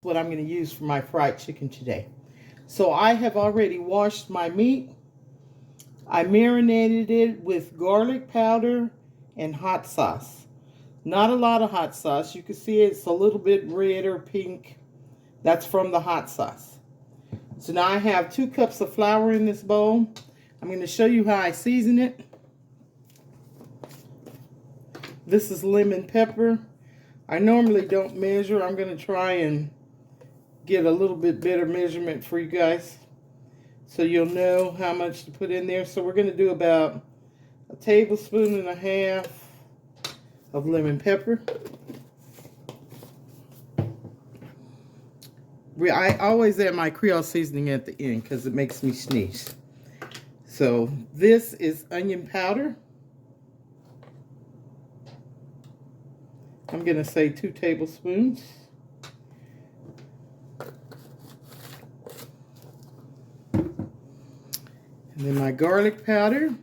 What I'm going to use for my fried chicken today. So I have already washed my meat. I marinated it with garlic powder and hot sauce. Not a lot of hot sauce. You can see it's a little bit red or pink. That's from the hot sauce. So now I have 2 cups of flour in this bowl. I'm going to show you how I season it. This is lemon pepper. I normally don't measure. I'm going to try and get a little bit better measurement for you guys so you'll know how much to put in there. So we're going to do about 1.5 tablespoons of lemon pepper. I always add my Creole seasoning at the end because it makes me sneeze. So this is onion powder. I'm going to say 2 tablespoons. And then my garlic powder.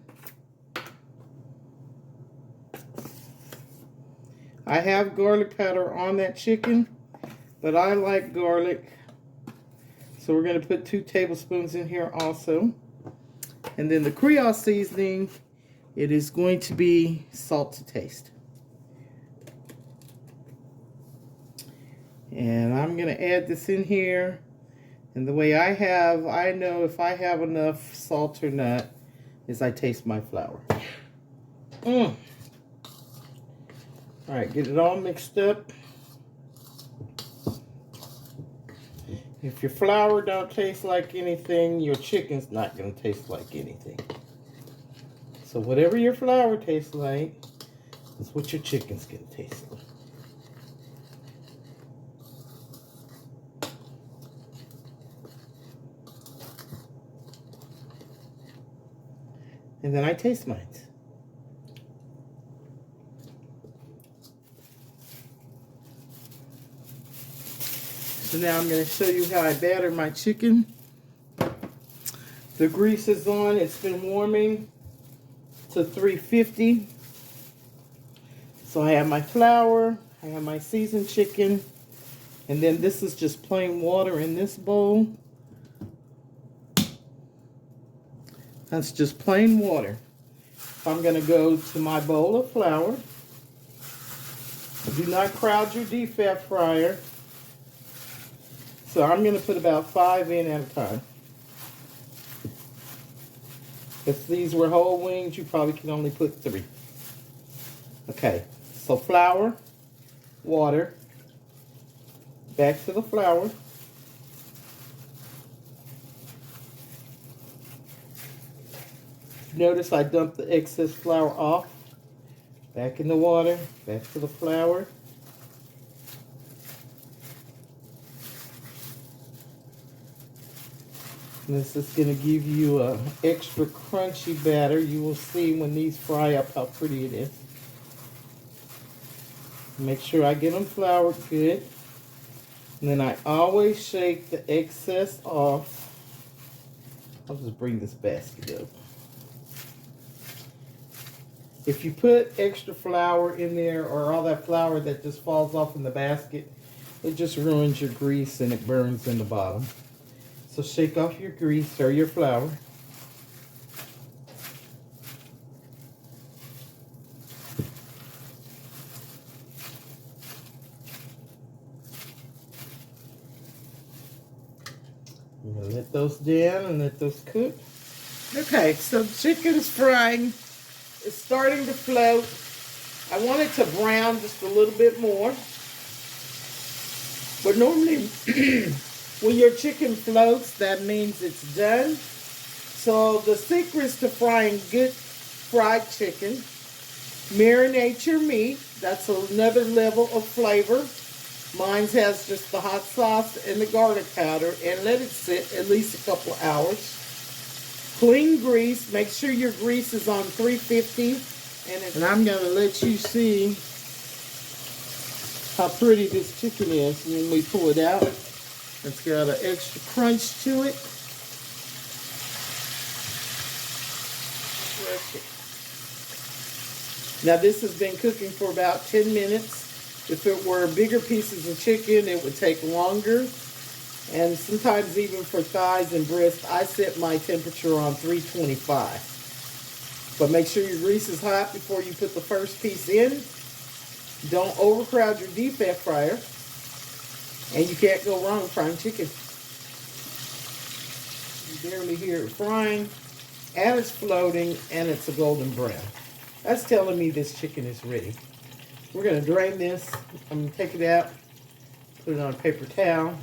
I have garlic powder on that chicken, but I like garlic. So we're going to put 2 tablespoons in here also. And then the Creole seasoning, it is going to be salt to taste. And I'm going to add this in here. And the way I know if I have enough salt or not, is I taste my flour. All right, get it all mixed up. If your flour don't taste like anything, your chicken's not going to taste like anything. So whatever your flour tastes like, is what your chicken's going to taste like. And then I taste mine. So now I'm going to show you how I batter my chicken. The grease is on. It's been warming to 350. So I have my flour. I have my seasoned chicken. And then this is just plain water in this bowl. That's just plain water. I'm going to go to my bowl of flour. Do not crowd your deep fat fryer. So I'm going to put about 5 in at a time. If these were whole wings, you probably can only put 3. Okay, so flour, water, back to the flour. Notice I dumped the excess flour off. Back in the water, back to the flour. And this is going to give you an extra crunchy batter. You will see when these fry up how pretty it is. Make sure I get them floured good. And then I always shake the excess off. I'll just bring this basket up. If you put extra flour in there or all that flour that just falls off in the basket, it just ruins your grease and it burns in the bottom. So shake off your grease or your flour. I'm going to let those down and let those cook. Okay, so the chicken's frying. It's starting to float. I want it to brown just a little bit more. But normally, when your chicken floats, that means it's done. So the secret to frying good fried chicken, marinate your meat. That's another level of flavor. Mine has just the hot sauce and the garlic powder, and let it sit at least a couple of hours. Clean grease. Make sure your grease is on 350. And I'm going to let you see how pretty this chicken is when we pull it out. It's got an extra crunch to it. Now this has been cooking for about 10 minutes. If it were bigger pieces of chicken, it would take longer. And sometimes even for thighs and breast, I set my temperature on 325. But make sure your grease is hot before you put the first piece in. Don't overcrowd your deep air fryer. And you can't go wrong frying chicken. You barely hear it frying, and it's floating, and it's a golden brown. That's telling me this chicken is ready. We're going to drain this. I'm going to take it out, put it on a paper towel.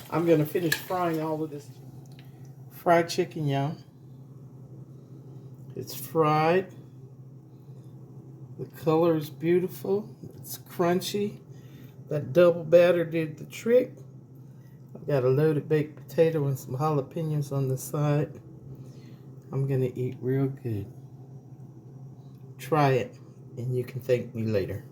I'm going to finish frying all of this fried chicken, y'all. It's fried. The color is beautiful. It's crunchy. That double batter did the trick. I've got a loaded baked potato and some jalapenos on the side. I'm going to eat real good. Try it, and you can thank me later.